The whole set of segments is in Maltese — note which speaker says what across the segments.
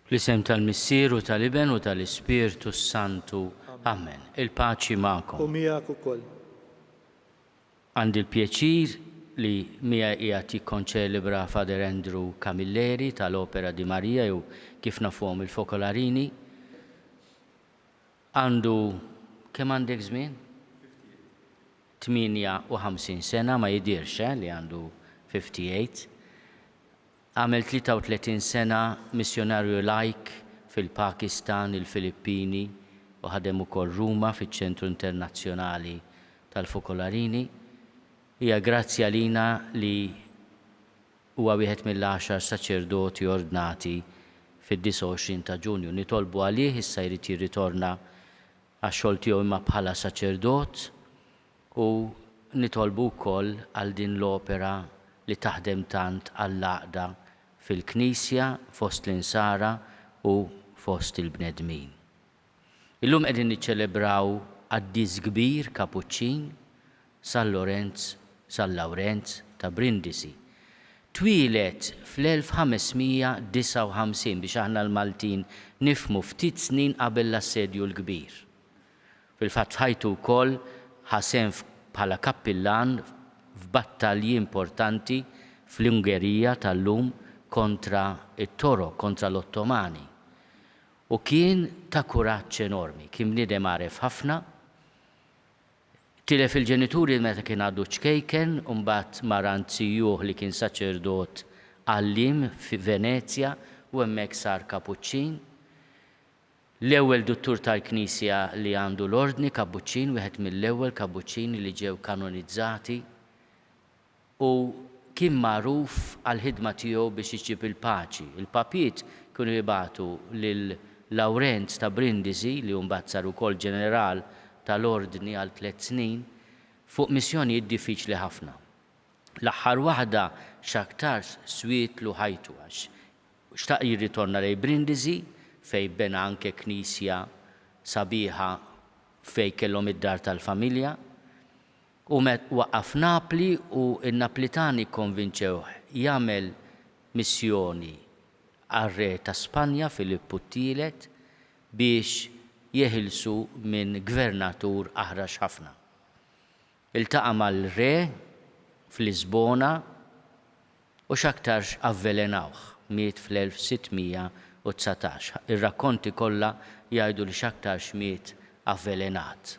Speaker 1: Fl-isem tal-Missier u tal-Iben u tal-Ispirtu Santu. Amen. Il-paċi magħkom.
Speaker 2: U miegħek ukoll.
Speaker 1: Għandi l-pjaċir li mija qiegħed jikkonċelebra Fader Andrew Camilleri tal-Opera di Marija u kif nafuhom il-Fokolarini. Għandu kemm għandek żmien? 58 sena, ma jidirx li għandu 58. Għamel 33 sena missjonarju laik fil-Pakistan, il-Filippini u ħadem ukoll Ruma fiċ-Ċentru Internazzjonali tal-Fokolarini. Hija grazzja lina li huwa wieħed mill-10 saċerdoti ordnati fid-29 ta' Ġunju. Nitolbu għalih issa jrid jirritorna għax-xogħol tiegħu imma bħala saċerdot u nitolbu wkoll għal din l-opera li taħdem tant għall-għaqda fil-Knisja, fost l-insara u fost il-bnedmin. Illum qegħdin niċċelebraw Quddies kbir Kapuċċin San Lawrenz ta' Brindisi. Twilet fl-1559 biex aħna l-Maltin nifhmu ftit snin qabel l-assedju l-kbir. Fil-fatt ħajtu wkoll ħasem bħala kappillan f'battalji importanti fl-Ungerija tal-lum kontra it-Toro, kontra l-Ottomani. U kien ta' kuraġġ enormi, kien bniedem għaref ħafna. Tilef il-ġenituri meta kien għadu ċkejken, u mbagħad maranzijuh li kien saċerdot għallim fi Venezja u hemmhekk sar Kapuċċin. L-ewwel duttur tal-Knisja li għandu l-ordni Kapuċċin, wieħed mill-ewwel Kapuċċini li ġew kanonizzati u kien magħruf għall-ħidma tiegħu biex iġib il-paċi. Il-papiet kienu jibagħtu lil Lawrenz ta' Brindisi li mbagħad sar ukoll ġeneral tal-ordni għal 3 snin fuq missjonijiet diffiċli ħafna. L-aħħar waħda x'aktar swietlu ħajtu għax xtaq jirritorna lejn Brindisi fej bena anke knisja sabiħa fej kellhom id-dar tal-familja u waqqaf Napli u n-Naplitani konvinċew jagħmel missjoni għar-re ta' Spanja Filippu t-tielet biex jeħilsu minn gvernatur aħrax ħafna. Iltaqa' mal-re fl-Lisbona u x'aktarx avvelenawh, miet fl-1619. Ir-rakkonti kollha jgħidu li x'aktarx miet avvelenat.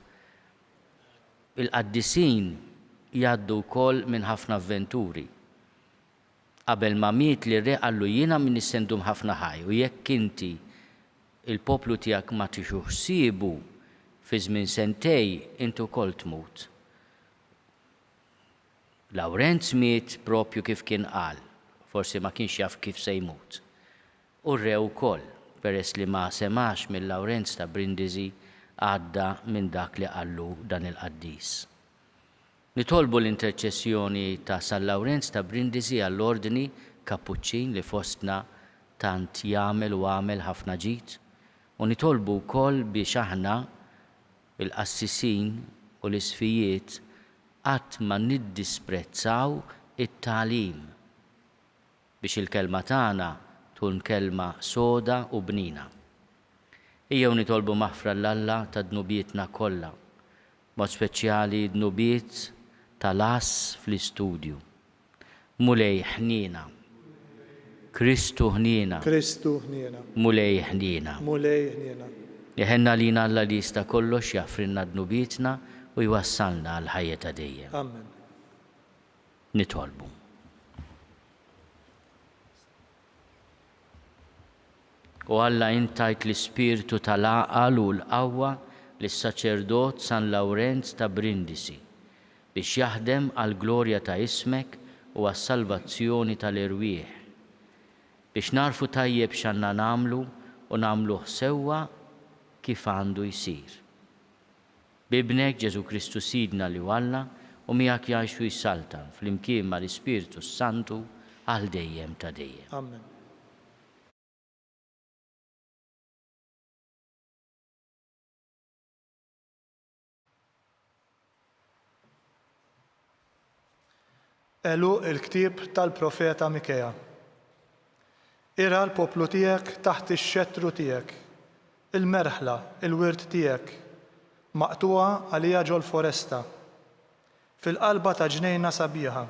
Speaker 1: Il-Quddisin jgħaddu wkoll minn ħafna avventuri. Qabel ma miet li re qallu jiena min nissendum ħafna ħaj u jekk inti il-poplu tiegħek ma tixu ħsiebu fi żmien sentej intu wkoll tmut. Lawrenz miet propju kif kien qal, forsi ma kienx jaf kif se jmut. U r-re wkoll, peress li ma semax mill-Lawrenz ta' Brindisi għadda minn dak li qallu dan il-Quddies. Nitolbu l-interċessjoni ta' San Lawrenz ta' Brindisi għall-ordni Kapuċċin li fostna tant jagħmel u għamel ħafna ġid, u nitolbu wkoll biex aħna il-qassisin u l-isfijiet qatt ma niddisprezzaw it-tagħlim biex il-kelma tagħna tkun kelma soda u bnina. Ejjew nitolbu maħfra l-Alla ta' dnubietna kollha, mod speċjali dnubiet tal-as fl-istudju. Mulej ħniena. Kristu ħniena. Mulej ħniena. Jeħenna lina Alla li jista' kollox jaffrinna dnubietna u jwassalna għal ħajja ta' dejjem.
Speaker 2: Amen.
Speaker 1: Nitolbu. U Alla intajt l-ispirtu tal-għaqal u l-qawwa lis-saċerdot San Lawrenz ta' Brindisi biex jaħdem għal glorja ta' ismek u għas-salvazzjoni tal-irwieħ, biex narfu tajjeb x'għandna nagħmlu u nagħmluh sewwa kif għandu jsir. Bibnek Ġesu Kristu Sidna li walla u miegħek jgħixu jissaltan fl-imkien mal-Ispirtu Santu għal dejjem ta' dejjem.
Speaker 2: Amen. Elu il-ktieb tal-profeta Mikea. Ira l-poplu tiegħek taħt ix-xettru tiegħek, il-merħla, il-wirt tiegħek, maqtuha għalija ġol foresta, fil-qalba ta' ġnejna sabiħa.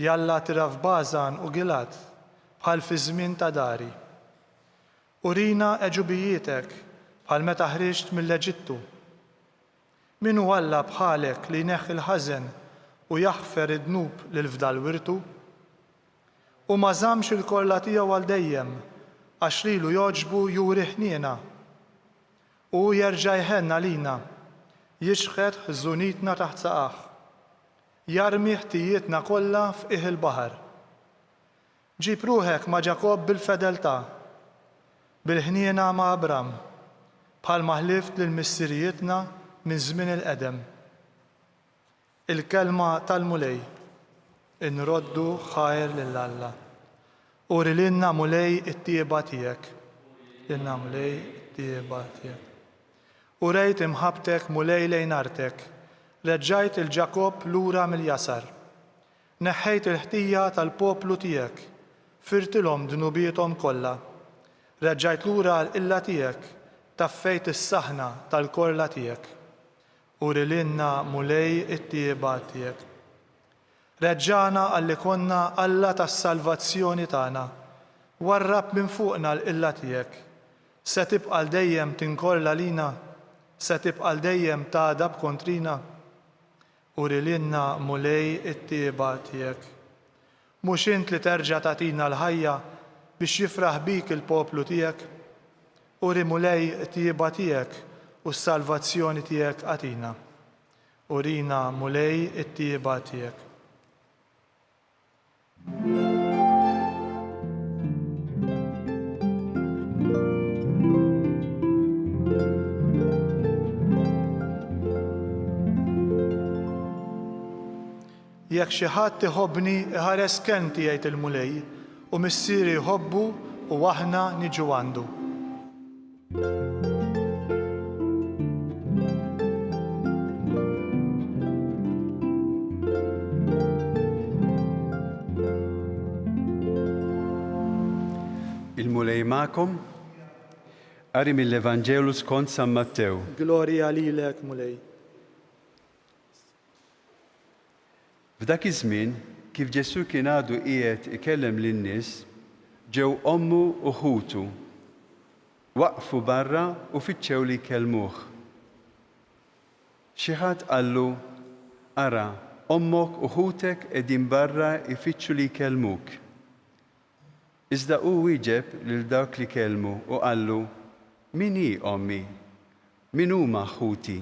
Speaker 2: Jalla tira f'Bażan u Gilad bħal fi żmien ta' dari. Urina eġubijietek bħal meta ħriġt mill-Eġittu. Min hu Alla bħalek li jneħħi l-ħażen u jaħfer id-dnub lil fdal wirtu? U ma żammx il-korla tiegħu għal dejjem għax lilu jogħġbu juri ħniena. U jerġa' jħenna lina, jixħed ħżunitna taħt saqaħ, jarmi ħtijietna kollha f'qiegħ il-baħar. Ġib ruħek ma' Ġakob bil-fedeltà, bil-ħniena ma' Abram, bħalma ħlift lil missirijietna minn żmien il-qedem. Il-kelma tal-mulej, inroddu ħajr lil Alla. Uri lilna mulej it-tieba tiegħek. Lilna mulej it-tieba tiegħek. U rejt imħabtek mulej lejn artek, reġġajt il-Ġakob lura mill-jasar. Neħħejt il-ħtija tal-poplu tiegħek, firtilhom dnubietom kollha. Reġġajt lura l-illa tiegħek, taffejt is-saħna tal-korla tiegħek. Uri lilna mulej it-tieba tiegħek. Reġġana għalli konna Alla tas-salvazzjoni tagħna. Warrab minn fuqna l-illa tiegħek. Se tibqa' dejjem tinkolla lina, se tibqa' dejjem tagħdab kontrina. Uri lilna mulej it-tieba tiegħek. Mhux int li terġa' tagħtina l-ħajja biex jifraħ bik il-poplu tiegħek. Uri mulej it-tieba tiegħek u s-salvazzjoni tiegħek għatina. Urina mulej it-tieba tiegħek. Jekk xi ħadd iħobbni iħares kenti jgħid il-mulej u missieri jħobbu u aħna niġu għandu.
Speaker 3: Il-mulej magħkom qari mill-Evanġelu skont San Mattew.
Speaker 2: Glorja lilek mulej.
Speaker 3: F'dak iż-żmien kif Ġesu kien għadu qiegħed ikellem lin-nies, ġew ommu u ħutu, waqfu barra u fittxew li jkellmuh. Xi ħadd qallu, ara, ommok u ħutek qegħdin barra jfittxu li jkellmuk. Iżda hu wieġeb lil dawk li kellmu u qallu, min hi ommi? Min huma ħuti?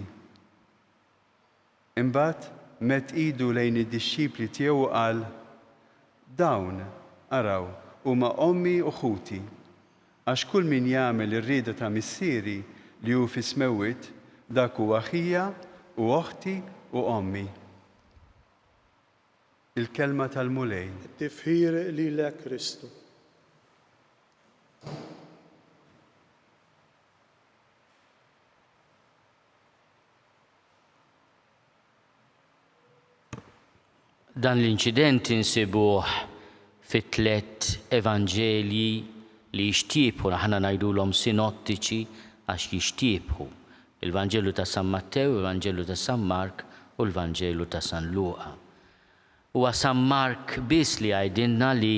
Speaker 3: Imbagħad met idu lejn id-dixxipli tiegħu qal, dawn araw huma ommi u ħuti, għax kull min jagħmel ir-rieda ta' missieri li hu fi smewwiet dak huwa aħija u oħti u ommi. Il-kelma tal-mulej.
Speaker 2: Tifħir lilek Kristu.
Speaker 1: Dan l-inċident insibuh fit-tlet evanġelji li jixtiebħu, aħna ngħidulhom sinottiċi għax jixtiebħu. Il-Vanġelu ta' San Mattew, il-Vanġelu ta' San Mark u l-Vanġelu ta' San Luqa. Huwa San Mark biss li għajdilna li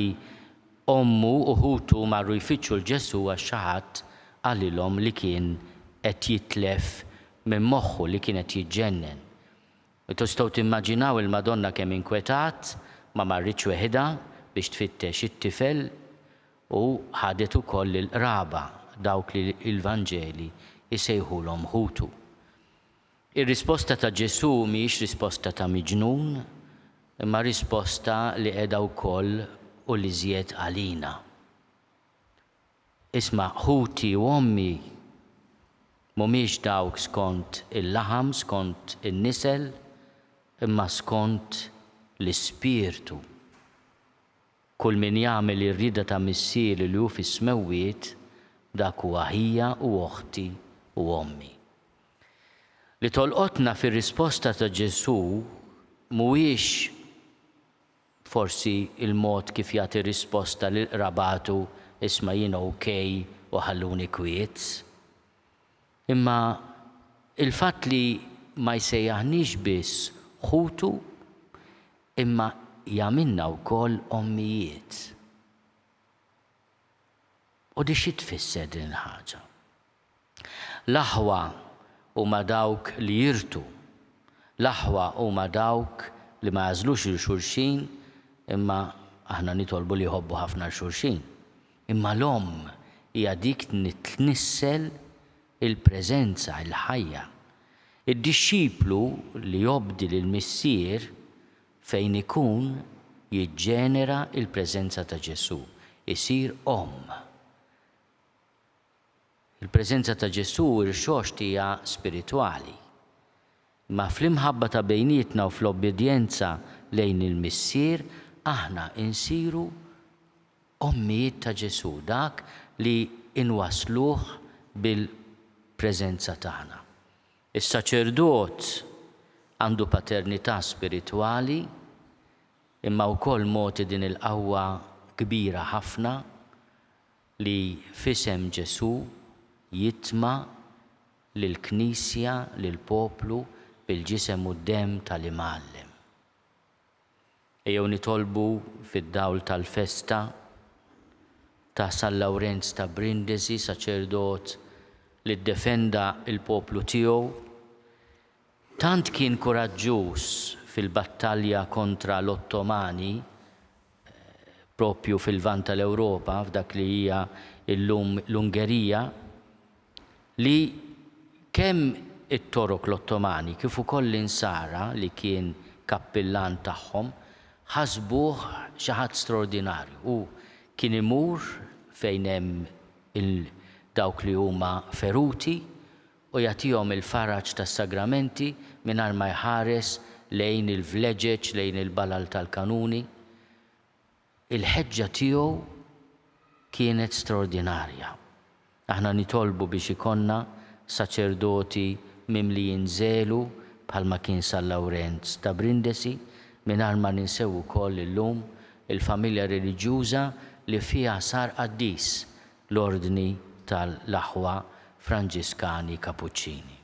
Speaker 1: ommu u ħutu marru jfittxu l-Ġesu għax xi ħadd għalilhom li kien qed jitlef minn moħħu, li kien qed jiġġennen. Tistgħu timmaġinaw il-Madonna kemm inkwetat ma marritx weħida biex tfittex it-tifel u ħadet ukoll il-qraba dawk li l-Vanġeli jsejħulhom ħutu. Ir-risposta ta' Ġesu mhijiex risposta ta' miġnun, imma risposta li qiegħda wkoll u li żjed għalina. Isma' ħuti u ommi mhumiex dawk skont il-laħam, skont in-nisel, imma skont l-ispirtu. Kull min jagħmel ir-rieda ta' missieri li hu fi smewwiet dak huwa aħija u oħti u ommi. Li tolqotna fir-risposta ta' Ġesu mhuwiex forsi il-mod kif jagħti risposta lil qrabatu isma' jiena okej u ħalluni kwiet. Imma il-fatt li ma jsejjaħniex biss ħutu imma jagħmilna wkoll ommijiet. U di xi tfisser din il-ħaġa? L-aħwa huma dawk li jirtu, l-aħwa huma dawk li ma jażlux il xulxin imma aħna nitolbu li jħobbu ħafna l-xulxin. Imma l-omm hija dik tnissel il-preżenza, il-ħajja. Id-dixxiplu li jobdi lill-missier fejn ikun jiġġenera il-preżenza ta' Ġesu, isir omm. Il-preżenza ta' Ġesu ir-xoxt hija spiritwali. Ma fl-imħabba ta' bejnietna u fl-obbedjenza lejn il-missier aħna insiru ommijiet ta' Ġesu, dak li inwasluh bil-preżenza tagħna. Is-saċerdot għandu paternità spiritwali imma wkoll moti din il-qawwa kbira ħafna li f'isem Ġesu jitma' lill-Knisja, lill-poplu bil-ġisem u d-demm tal-imgħallem. Ejjew nitolbu fid-dawl tal-festa ta' San Lawrenz ta' Brindisi, saċerdot li ddefenda il-poplu tiegħu. Tant kien koraġġuż fil-battalja kontra l-Ottomani, propju fil-vant tal-Ewropa, f'dak li hija llum l-Ungerija, li kemm it-torok l-Ottomani kif ukoll l-insara li kien kappillan tagħhom ħasbuh xi ħadd straordinarju u kien imur fejn hemm dawk li huma feruti u jagħtihom il-faraġ tas-sagramenti mingħajr ma jħares lejn il-vleġeġ, lejn il-balal tal-kanuni. Il-ħeġġa tiegħu kienet straordinarja. Aħna nitolbu biex ikonna saċerdoti mimlijin żelu bħalma kien San Lawrenz ta' Brindisi mingħajr ma ninsew ukoll illum il-familja reliġjuża li fiha sar qaddis l-ordni tal-aħwa Franġiskani Kapuċċini.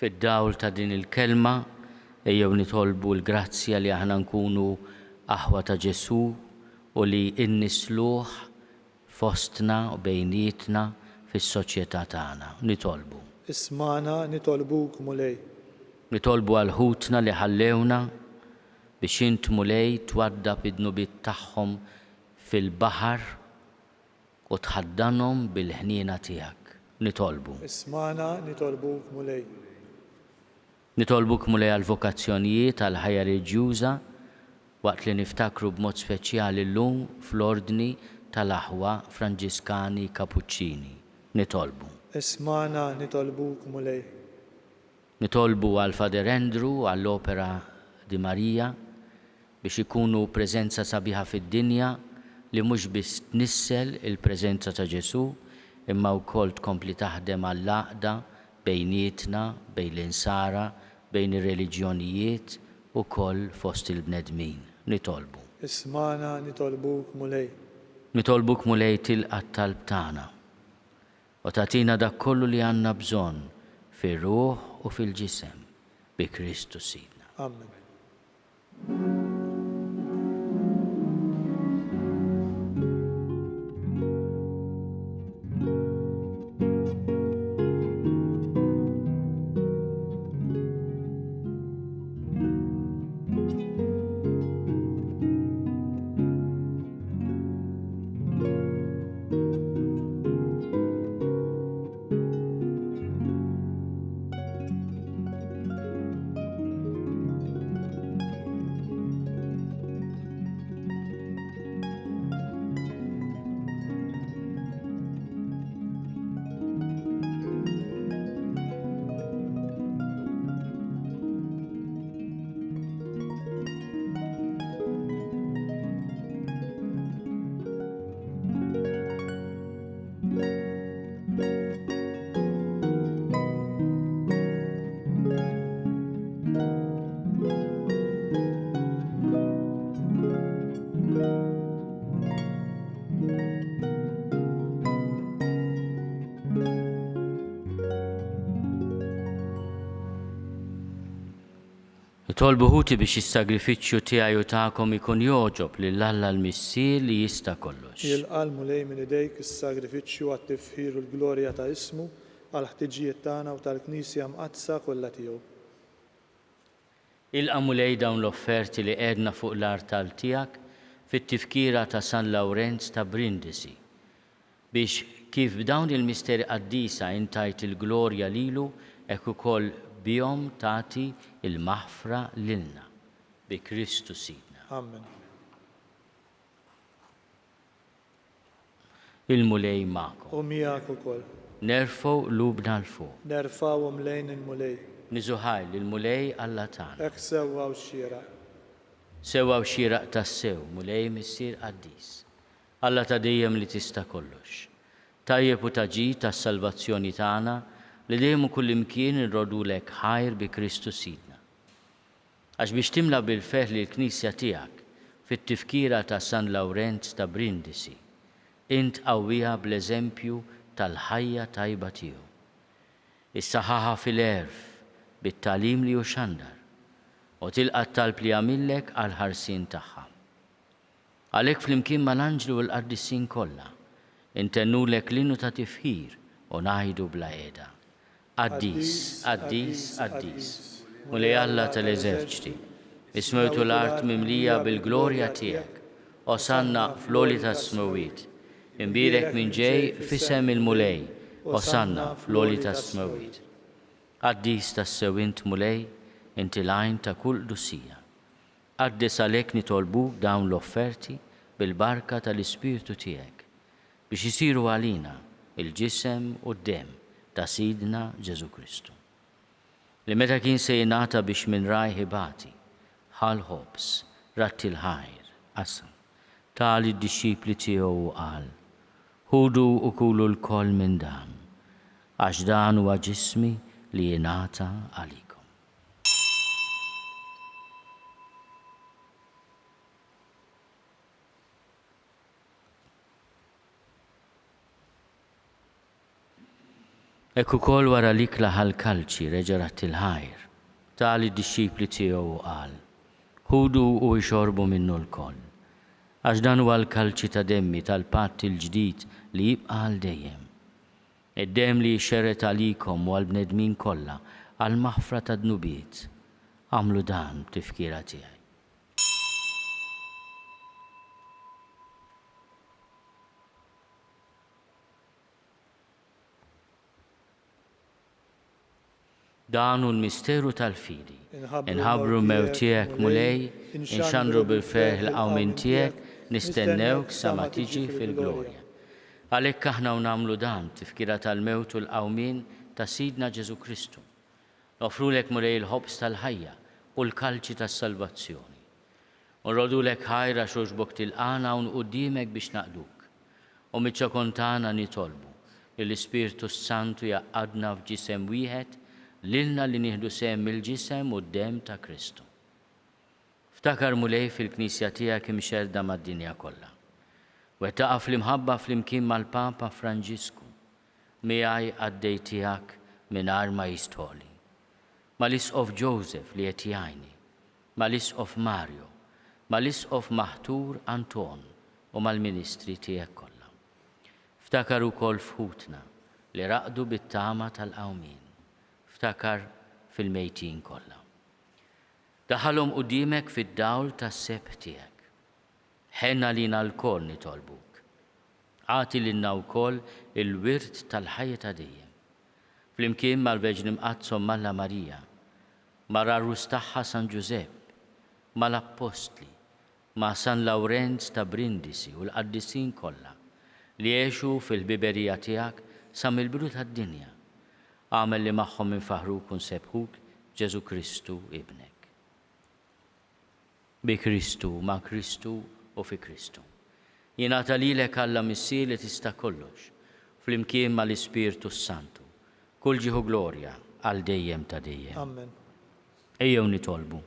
Speaker 1: Fid-dawl ta' din il-kelma ejjew nitolbu l-grazzja li aħna nkunu aħwa ta' Ġesu u li innisluh fostna u bejnietna fis-soċjetà tagħna. Nitolbu.
Speaker 2: Ismana nitolbuk mulej.
Speaker 1: Nitolbu għal ħutna li ħallewna biex int mulej twaddab id-nubiet tagħhom fil-baħar u tħaddanhom bil-ħniena tiegħek. Nitolbu.
Speaker 2: Ismana nitolbuk mulej.
Speaker 1: Nitolbuk mulej għal vokazzjonijiet għal ħajja reliġjuża waqt li niftakru b'mod speċjali llum fl-ordni tal-aħwa Franġiskani Kapuċċini. Nitolbu.
Speaker 2: Ismana nitolbuk mulej.
Speaker 1: Nitolbu għal Fader Andrew għall-Opera di Marija biex ikunu preżenza sabiħa fid-dinja li mhux biss tnissel il-preżenza ta' Ġesu imma wkoll tkompli taħdem għall-għaqda bejnietna, bejn l-insara, bejn ir-reliġjonijiet ukoll fost il-bnedmin. Nitolbu.
Speaker 2: Ismana nitolbuk mulej.
Speaker 1: Nitolbuk mulej tilqa' t-talb tagħna u tagħtina dak kollu li għandna bżonn fir-ruħ u fil-ġisem bi Kristu Sidna.
Speaker 2: Amen.
Speaker 1: Nitolbu ħuti biex is-sagrifiċċju tiegħi u tagħkom ikun joġob lill-Alla l-Missier li jista' kollox.
Speaker 2: Jilqalmu lej minn idejk is-sagrifiċċju għat-tifħir u l-glorja ta' ismu għal ħtiġijiet tagħna u tal-Knisja mqaddsa kollha tiegħu.
Speaker 1: Ilqamu lej dawn l-offerti li qedna fuq l-artal tiegħek fit-tifkira ta' San Lawrenz ta' Brindisi biex kif b'dawn il-misteri Quddiesa intajt il-glorja lilu hekk ukoll bihom tagħti il-maħfra lilna bi Kristu Sidna.
Speaker 2: Amen.
Speaker 1: Il-mulej magħkom.
Speaker 2: U miegħek ukoll.
Speaker 1: Nerfgħu lubna l-fuq.
Speaker 2: Nerfgħuhom lejn il-mulej.
Speaker 1: Niżuħajl il-mulej Alla tagħna.
Speaker 2: Hekk sewwa u xieraq.
Speaker 1: Sewwa u xieraq tas-sew, mulej missier Quddies. Alla ta' dejjem li tista' kollox. Tajjeb u taġid tas-salvazzjoni tagħna li dejjem kull imkien irrodulek ħajr bi Kristu Sidna. Għax biex timla bil-feħ li l-Knisja tiegħek fit-tifkira ta' San Lawrenz ta' Brindisi, int qawwiha bl-eżempju tal-ħajja tajba tiegħu. Issaħħaħa fil-erf bit-tagħlim li hu xandar u tilqa' talb li għamillek għal ħarsien tagħha. Għalhekk flimkien mal-anġlu u l-qaddissin kollha intennulek linu ta' tifħir u ngħidu bla qiegħda. Quddies, Quddies, Quddies, mulej Alla tal-eżerċiti, ismewtu l-art mimlija bil-glorja tiegħek, osanna fl-għoli tas-smawiet, imbirek minn ġej f'isem il-mulej, osanna fl-għoli tas-smawiet. Quddies tas-sewint mulej, inti l-għajn ta' kull dussija. Quddies għalhekk nitolbuk dawn l-offerti bil-barka tal-Ispiritu tiegħek biex isiru għalina il-ġisem u d-dem ta' Sidna Ġesu Kristu. Li meta kien se jingħata biex minn raj ħibati, ħal ħobs, ratti l-ħajr, qasam, tal id-disċipli tiegħu qal, ħudu u kulu l-koll minn dan, għax dan huwa ġismi li jingħata għalikom. Ekk ukoll wara li klaħal kalċi reġarat il-ħajr, tal id-disċipli tiegħu qal, ħudu u jxorbu minnu l-koll, għax dan huwa l-kalċi ta' demmi tal-patt il-ġdid li jibqa' għal dejjem. Id-demm li jxerret għalikom u għall-bnedmin kollha għal maħfra ta' dnubiet, għamlu dan tifkira tiegħi. Dan hu l-misteru tal-fidi. Inħabbru mew tiegħek mulej, inxandru bil-ferħ l-qawmin tiegħek, nistennewk sa ma tiġi fil-glorja. Għalhekk aħna nagħmlu dan tifkira tal-mewt u l-qawmin ta' Sidna Ġesu Kristu. Nofrulek mulej il-ħobs tal-ħajja u l-kalċi tas-salvazzjoni. Nrodulek ħajra xoġbok tilqana u nquddimek biex naqduk. U miċ-ċokontana nitolbu li l-Ispiritu Santu jaqadna f'ġisem wieħed lilna li nieħdu sehem mill-ġisem u d-dem ta' Kristu. Ftakar mulej fil-Knisja tiegħek imxerda mad-dinja kollha. Wettaqa fl-imħabba flimkien mal-Papa Franġisku, miegħi għaddej tiegħek mingħajr ma jistħoli. Mal-Isqof Joseph li qed jgħinni, mal-Isqof Mario, mal-Isqof Maħtur Anton u mal-Ministri tiegħek kollha. Ftakar ukoll fħutna li raqdu bit-tama tal-qawmin. Ftakar fil-mejtin kollha. Daħalhom qudiemek fid-dawl tas-seb tiegħek. Ħenna lina l-koll nitolbuk. Għati lilna wkoll il-wirt tal-ħajja ta' dejjem. Flimkien mal-Verġni Mqazzom Malla Marija, mar-Arrus tagħha San Ġusepp, mal-Apostli, ma' San Lawrenz ta' Brindisi u l-Qaddisin kollha li jgħixu fil-biberija tiegħek sa mill-bidu tad-dinja. Għamel li magħhom infaħruk u nsebħuk Ġesu Kristu ibnek. Bi Kristu, ma' Kristu u fi Kristu. Jingħata lilek Alla missier li tista' kollox, flimkien mal-Ispiritu Santu. Kull ġieħu glorja għal dejjem ta' dejjem.
Speaker 2: Amen.
Speaker 1: Ejjew nitolbu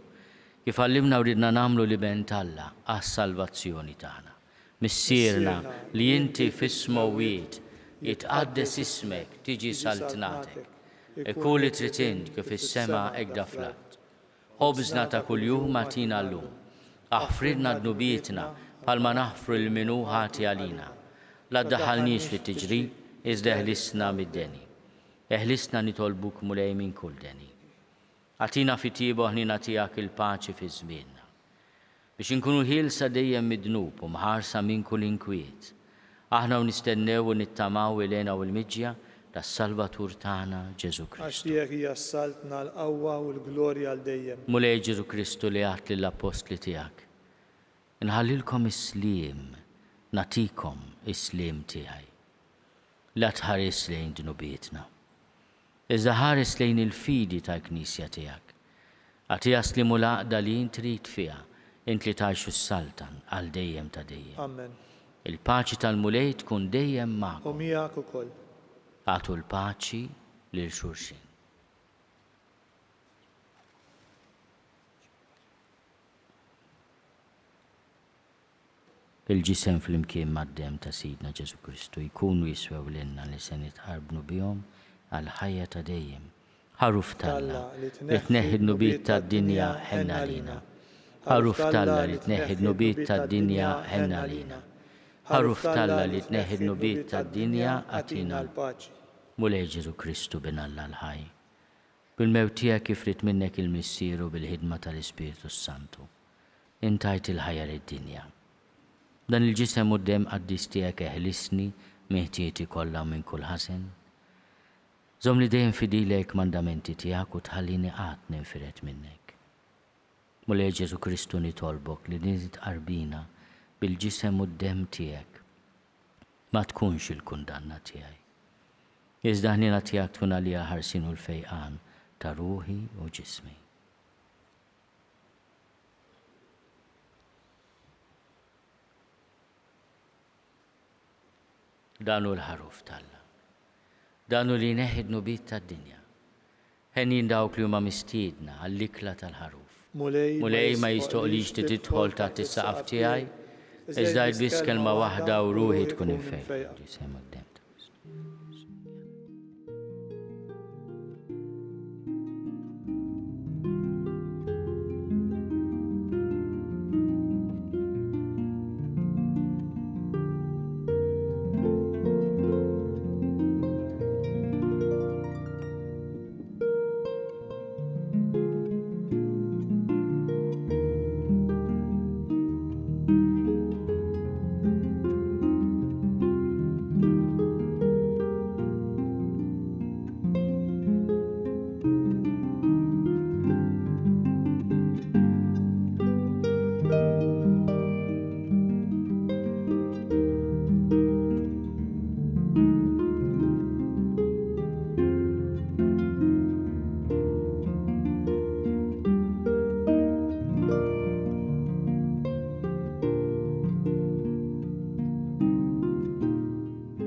Speaker 1: kif għallimna u ridna nagħmlu li bent Alla għas-salvazzjoni tagħna. Missierna li inti fis-smawiet jitqaddes ismek tiġi saltnatek. Ikun li trid int kif is-sema hekk fl-art. ħobżna ta' kuljum atina llum. Aħfridna dnubietna palma naħfru l-minu ħati għalina. La ddaħħalniex fit-tiġrib, iżda eħlisna mid-deni. Eħlisna nitolbuk mulej minn kull deni. Atina fit-tiebu ħnina tiegħek il-paċi fi żmienna. Biex inkunu ħielsa dejjem mid-dnub u mħarsa minn kull inkwiet. Aħna nistennew u nittamaw ilena u l-miġja tas-Salvatur tagħna Ġesu Kristu.
Speaker 2: Għax tiegħek hija s-saltna l-qawwa u l-glorja għal dejjem.
Speaker 1: Mulej Ġesu Kristu li għat lill-apostli tiegħek. Inħallilkom is-sliem, natikom is-sliem tiegħi. La tħares lejn dnubietna. Iżda ħares lejn il-fidi tal-Knisja tiegħek. Għatija slimu l-għaqda li int trid fiha, int li tgħixu s-saltan għal dejjem ta' dejjem.
Speaker 2: Amen.
Speaker 1: Il-paċi tal-mulej tkun dejjem
Speaker 2: U
Speaker 1: magħkom.
Speaker 2: miegħek ukoll.
Speaker 1: Għatu l-paċi lil xulxin. Il-ġisem fl-imkien mad-dem ta' Sidna Ġesu Kristu jkunu jiswew lilna li se nitqarbnu bihom għal ħajja ta' dejjem. Ħaruf Talla li tneħħi d-nubiet tad-dinja ħenna lina. Ħaruf Talla li tneħħi d-nubiet tad-dinja ħenna lina. Ħaruf Talla li tneħħi d-nubiet tad-dinja għatina l-paċi. Mulej Ġesu Kristu bin Alla l-ħaj. Bil-mewt tiegħek ifrit minnek il-missieru bil-ħidma tal-Ispiritu Santu. Intajt il-ħajja lid-dinja. Dan il-ġisem u d-dem qaddis tiegħek eħlisni meħtieti kollha minn kull ħasen. Żomm li dejjem fidilek mandamenti tiegħek u tħallini qatt ninfiret minnek. Mulej Ġesu Kristu nitolbok li nitqarbina bil-ġisem u d-dem tiegħek. Ma tkunx il-kundanna tiegħi. Iżda ħnina tiegħek tkun għalija ħarsin u l-fejqan ta' ruħi u ġismi. Danu l-ħaruf Talla. Danu li neħid nubiet tad-dinja. Ħennin dawk li huma mistiedna għall-ikla tal-ħaruf. Mulej ma jistoqlix tidħol taħt is-saqaf tiegħi, iżda biss kelma waħda u ruħi tkun infejn. Ġisem quddiem.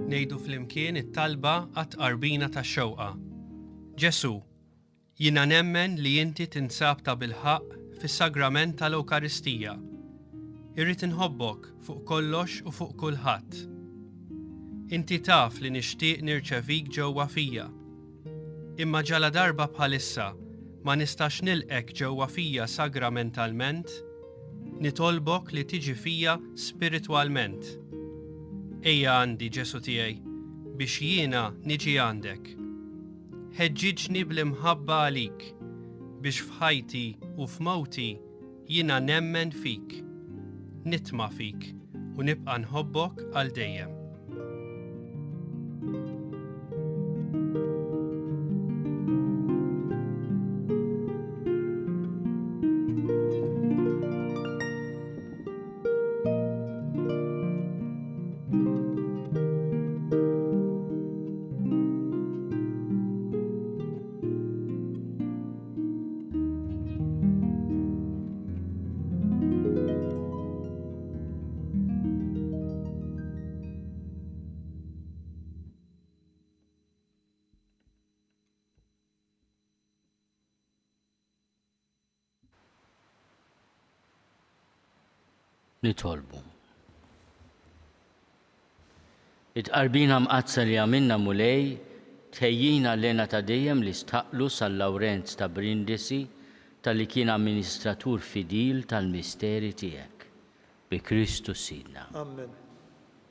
Speaker 4: Ngħidu flimkien it-talba għat-qarbina tax-xewqa. Ġesu, jiena nemmen li inti tinsab ta' bil-ħaq fis-sagrament tal-Ewkaristija. Irrid inħobbok fuq kollox u fuq kulħadd. Inti taf li nixtieq nirċevik ġewwa fija. Imma ġala darba bħalissa ma nistax nilqek ġewwa fija sagramentalment, nitolbok li tiġi fija spiritwalment. Ejja għandi Ġesu tiegħi biex jiena niġi għandek. Ħeġġiġni bl-imħabba għalik biex f'ħajti u f'mowti jiena nemmen fik, nitma' fik u nibqa' nħobbok għal dejjem.
Speaker 1: Nitolbu. It-qarbina mqazza li għamilna mulej tħejjina l-lena ta' dejjem li staqlu sal-Lawrenz ta' Brindisi tal-li kien amministratur fidil tal-misteri tiegħek. Bi Kristu Sidna.
Speaker 2: Amen.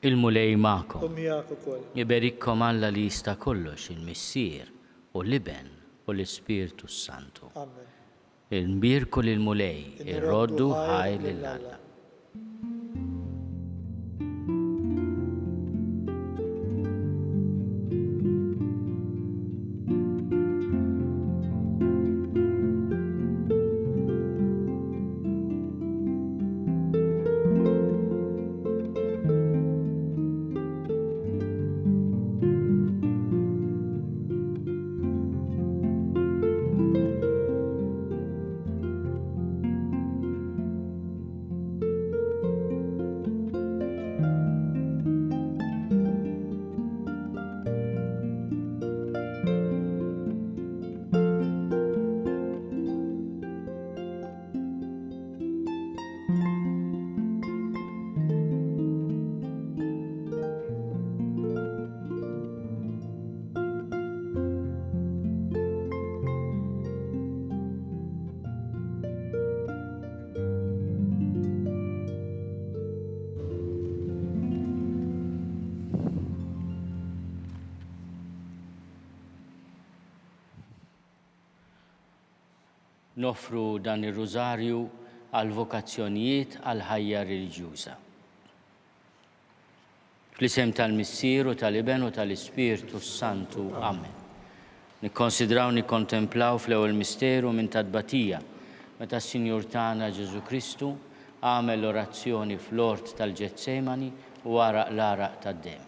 Speaker 1: Il-mulej ma'kom.
Speaker 2: U miegħek ukoll.
Speaker 1: Iberikkom Alla li jista' kollox il-Missier u l-Iben u l-Ispirtu Santu.
Speaker 2: Amen.
Speaker 1: Il-mbirku lil-mulej, ir-roddu ħajr lill-Alla. Nofru dan ir-Rużarju għal vokazzjonijiet għal ħajja reliġjuża. Fl-isem tal-Missieru, tal-Iben u tal-Ispirtu Santu. Amen. Nikkonsidraw, nikkontemplaw fl-ewwel misteru minn tadbatija meta s-Sinjur tagħna Ġesu Kristu għamel orazzjoni fl-ort tal-Ġetsemani u għaraq l-araq tad-dem.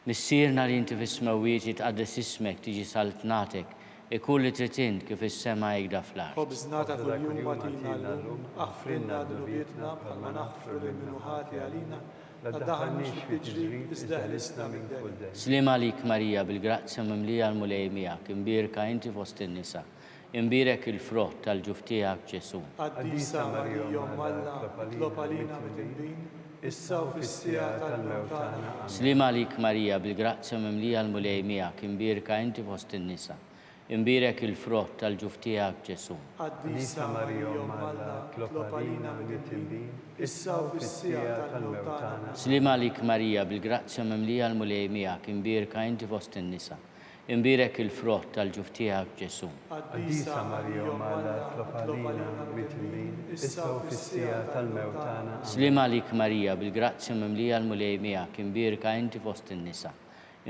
Speaker 1: Missierna li inti fis-smewwiet jitqaddes ismek tiġi saltnatek ikun li trid int kif is-sema jgda fl-art.
Speaker 2: خبزنا كل يوم أعطينا اليوم اغفر لنا ذنوبنا كما نغفر للمنوحات علينا لا تدخلنيش في تجريب استهلسنا من كل داء.
Speaker 1: Slim għalik Marija bil-grazzja mimlija l-mulej miegħek, imbirka inti fost in-nisa, imbirek il-frott tal-ġuf tiegħek Ġesu.
Speaker 2: قديسة مريم ملا اطلب علينا متنبين issa u fis-sija tal-mewt tagħna.
Speaker 1: Slim għalik Marija bil-grazzja mimlija l-mulej miegħek, imbirka inti fost in-nisa, imbirek il-frott tal-ġuf tiegħek Ġesu.
Speaker 2: قديسة مريم ملا اطلب علينا متنبين issa u fis-sija tal-mewt tagħna.
Speaker 1: Slim għalik Marija bil-grazzja mimlija l-mulej miegħek, imbirka inti fost in-nisa, imbirek il-frott tal-ġuf tiegħek Ġesu.
Speaker 3: قديسة مريم ملا اطلب علينا متنبين issa u fis-sija tal-mewt tagħna.
Speaker 1: Slim għalik Marija bil-grazzja mimlija l-mulej miegħek, imbirka inti fost in-nisa,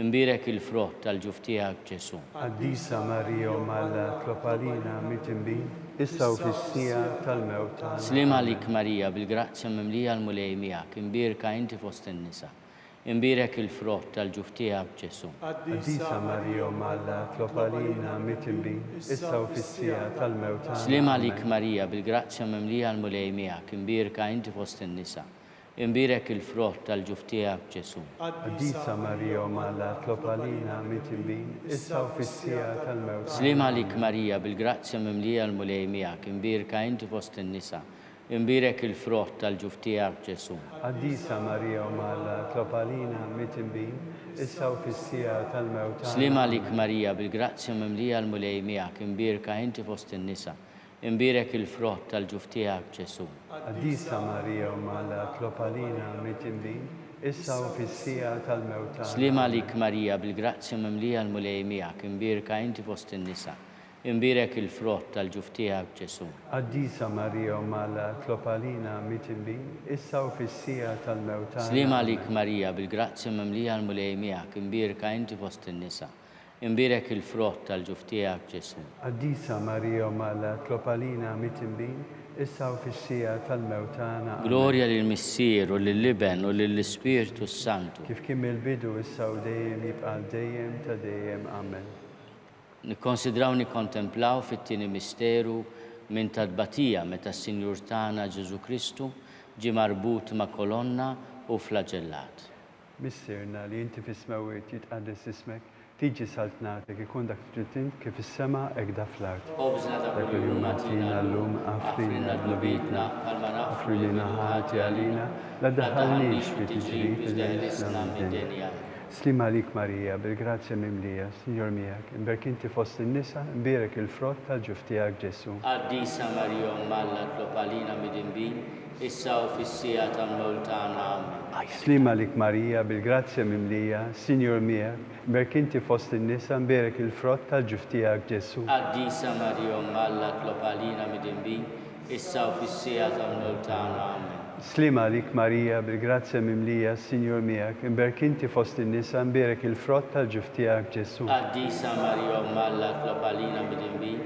Speaker 1: imbirek il-frott tal-ġuf tiegħek Ġesu.
Speaker 3: قديسة مريم ملا اطلب علينا متنبين issa u fis-sija tal-mewt tagħna.
Speaker 1: Slim għalik Marija bil-grazzja mimlija l-mulej miegħek, imbirka inti fost in-nisa, imbirek il-frott tal-ġuf tiegħek Ġesu.
Speaker 3: قديسة مريم ملا اطلب علينا متنبين issa u fis-sija tal-mewt tagħna.
Speaker 1: Slim għalik Marija bil-grazzja mimlija l-mulej miegħek, imbirka inti fost in-nisa, imbirek il-frott tal-ġuf tiegħek Ġesu.
Speaker 3: قديسة مريم ملا اطلب علينا متنبين issa u fis-sija tal-mewt tagħna.
Speaker 1: Slim għalik Marija bil-grazzja mimlija l-mulej miegħek, imbirka inti fost in-nisa, imbirek il-frott tal-ġuf tiegħek Ġesu.
Speaker 3: قديسة مريم ملا اطلب علينا متنبين issa u fis-sija tal-mewt tagħna.
Speaker 1: Slim għalik Marija bil-grazzja mimlija l-mulej miegħek, imbirka inti fost in-nisa, imbirek il-frott tal-ġuf tiegħek Ġesu.
Speaker 3: قديسة مريم ملا اطلب علينا متنبين issa u fis-sija tal-mewt tagħna.
Speaker 1: Slim għalik Marija bil-grazzja mimlija l-mulej miegħek, imbirka inti fost in-nisa, imbirek il-frott tal-ġuf tiegħek Ġesu.
Speaker 3: قديسة مريم ملا اطلب علينا متنبين issa u fis-sija tal-mewt tagħna.
Speaker 1: Slim għalik Marija bil-grazzja mimlija l-mulej miegħek, imbirka inti fost in-nisa, imbirek il-frott tal-ġuf tiegħek Ġesu.
Speaker 3: قديسة مريم ملا اطلب علينا متنبين issa u fis-sija tal-mewt tagħna.
Speaker 1: Glorja lill-Missier u lill-Iben u lill-Ispirtu Santu.
Speaker 3: Kif kien mill-bidu issa u dejjem jibqa' dejjem ta' dejjem. Amen.
Speaker 1: Nikkonsidraw nikkontemplaw fit-tieni misteru minn tadbatija meta s-Sinjur tagħna Ġesu Kristu ġie marbut ma' kolonna u flagellat.
Speaker 3: Missierna li inti fis-smewwiet jitqaddes ismek, tiġi saltnatek ikun dak trid kif is-sema hekk da fl-art.
Speaker 1: Obżna ta' kuljum
Speaker 3: Matina llum
Speaker 1: għafrina d-nubitna, palma
Speaker 3: Għafri li naħati għalina, la daħalniex fi tiġrib iżda mid-dinja. Slima lik Marija, bil-grazzja mimlija, Signor miegħek, imberk inti fost in-nisa, imbierek il-frott tal-ġuf tiegħek Ġesu.
Speaker 1: Qaddisa Marija Malla tlopalina mid-inbin, issa u fis-sija tal-mewt tagħna. Amen.
Speaker 3: Slima lik Marija, bil-grazzja mimlija, Signor miegħek, imberk inti fost in-nisa, imbierek il-frott tal-ġuf tiegħek Ġesu.
Speaker 1: Qaddisa Marija Malla tlopalina mid-inbin, issa u fis-sija tal-mewt tagħna. Amen.
Speaker 3: Slima lik Marija, bil-grazzja mimlija, Signor miegħek, imberk inti fost in-nisa, imbierek il-frott tal-ġuf tiegħek Ġesu.
Speaker 1: Qaddisa Marija Malla tlopalina mid-inbin,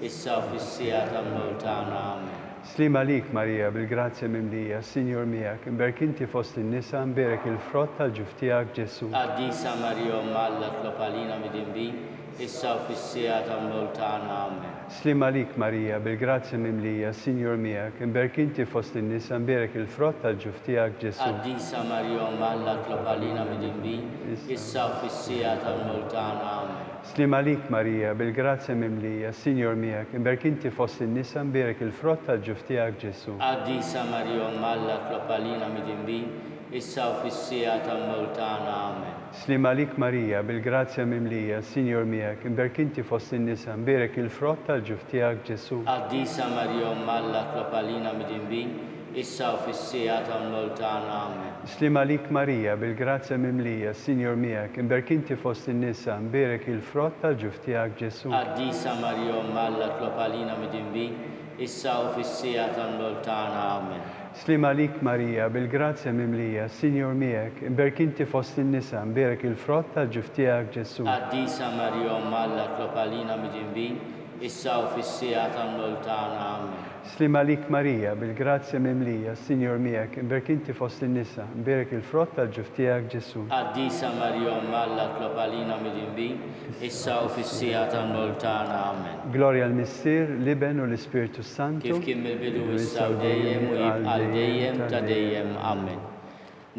Speaker 1: issa u fis-sija tal-mewt tagħna. Amen.
Speaker 3: Slima lik Marija, bil-grazzja mimlija, Signor miegħek, imberk inti fost in-nisa, imbierek il-frott tal-ġuf tiegħek Ġesu.
Speaker 1: Qaddisa Marija Malla tlopalina mid-inbin, issa u fis-sija tal-mewt tagħna. Amen.
Speaker 3: Slima lik Marija, bil-grazzja mimlija, Signor miegħek, imberk inti fost in-nisa, imbierek il-frott tal-ġuf tiegħek Ġesu.
Speaker 1: Qaddisa Marija Malla tlopalina mid-inbin, issa u fis-sija tal-mewt tagħna. Amen.
Speaker 3: Slima lik Marija, bil-grazzja mimlija, Signor miegħek, imberk inti fost in-nisa, imbierek il-frott tal-ġuf tiegħek Ġesu.
Speaker 1: Qaddisa Marija Malla tlopalina mid-inbin, issa u fis-sija tal-mewt tagħna. Amen.
Speaker 3: Slima lik Marija, bil-grazzja mimlija, Signor miegħek, imberk inti fost in-nisa, imbierek il-frott tal-ġuf tiegħek Ġesu.
Speaker 1: Qaddisa Marija Malla tlopalina mid-inbin, issa u fis-sija tal-mewt tagħna. Amen.
Speaker 3: Slima lik Marija, bil-grazzja mimlija, Signor miegħek, imberk inti fost in-nisa, imbierek il-frott tal-ġuf tiegħek Ġesu.
Speaker 1: Qaddisa Marija Malla tlopalina mid-inbin, issa u fis-sija tal-mewt tagħna. Amen.
Speaker 3: Slima lik Marija, bil-grazzja mimlija, Signor miegħek, imberk inti fost in-nisa, imbierek il-frott tal-ġuf tiegħek Ġesu.
Speaker 1: Qaddisa Marija Malla tlopalina mid-inbin, issa u fis-sija tal-mewt tagħna. Amen.
Speaker 3: Slima lik Marija, bil-grazzja mimlija, Signor miegħek, imberk inti fost in-nisa, imbierek il-frott tal-ġuf tiegħek Ġesu.
Speaker 1: Qaddisa Marija Malla tlopalina mid-inbin, issa u fis-sija tal-mewt tagħna. Amen.
Speaker 3: Glorja l-Missier, l-Iben u l-Ispiritu Santu.
Speaker 1: Kif kien mill-bidu issa u dejjem u jibqal dejjem ta' dejjem. Amen.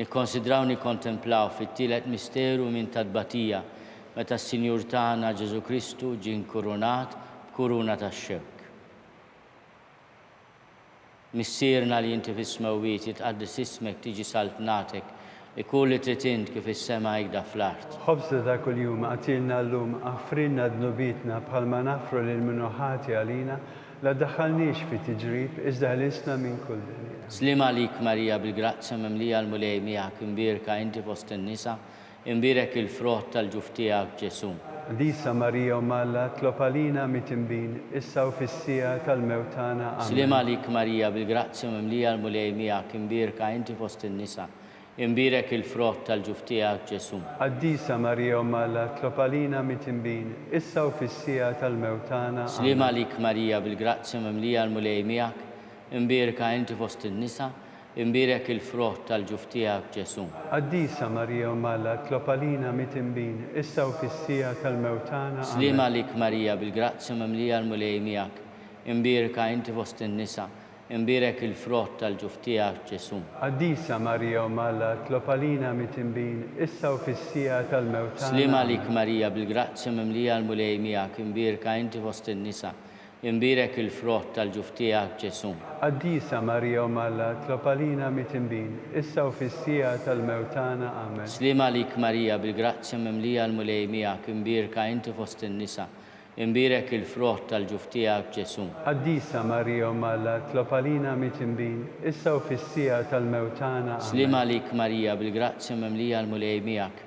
Speaker 1: Nikkonsidraw nikkontemplaw fit-tielet misteru minn tadbatija meta s-Sinjur tagħna Ġesu Kristu ġie nkurunat b'kuruna tax-xewk. Missierna li inti fis-smewwiet jitqaddis ismek tiġi saltnatek ikun li trid int kif is-sema hekk fl-art.
Speaker 3: Ħobżna ta' kuljum għatilna llum aħfrinna d-nubitna bħalma nafru lil minuħati għalina la daħħalniex fi tiġrib iżda ħlisna minn kull dinja.
Speaker 1: Slima lik Marija bil-grazzja mimlija l-mulej miegħek imbierka inti fost in-nisa, imbierek il-frott tal-ġuf tiegħek Ġesu.
Speaker 3: Qaddisa Marija Malla tlopalina mit-inbin, issa u fis-sija tal-mewt tagħna. Amen.
Speaker 1: Slima lik Marija bil-grazzja mimlija l-mulej miegħek imbierka inti fost in-nisa, imbierek il-frott tal-ġuf tiegħek Ġesu.
Speaker 3: Qaddisa Marija Malla tlopalina mit-inbin, issa u fis-sija tal-mewt tagħna.
Speaker 1: Slima lik Marija bil-grazzja mimlija l-mulej miegħek, imbierka inti fost in-nisa, imbierek il-frott tal-ġuf tiegħek Ġesu.
Speaker 3: Qaddisa Marija Malla tlopalina mit-inbin, issa u fis-sija tal-mewt tagħna.
Speaker 1: Slima lik Marija bil-grazzja mimlija l-mulej miegħek, imbierka inti fost in-nisa, imbierek il-frott tal-ġuf tiegħek Ġesu.
Speaker 3: Qaddisa Marija Malla tlopalina mit-inbin, issa u fis-sija tal-mewt tagħna.
Speaker 1: Slima lik Marija bil-grazzja mimlija l-mulej miegħek, imbierka inti fost in-nisa, imbierek il-frott tal-ġuf tiegħek Ġesu.
Speaker 3: Qaddisa Marija Malla tlopalina mit-inbin, issa u fis-sija tal-mewt tagħna. Amen.
Speaker 1: Slima lik Marija bil-grazzja mimlija l-mulej miegħek, imbierka inti fost in-nisa, imbierek il-frott tal-ġuf tiegħek Ġesu.
Speaker 3: Qaddisa Marija Malla tlopalina mit-inbin, issa u fis-sija tal-mewt tagħna.
Speaker 1: Slima lik Marija bil-grazzja mimlija l-mulej miegħek,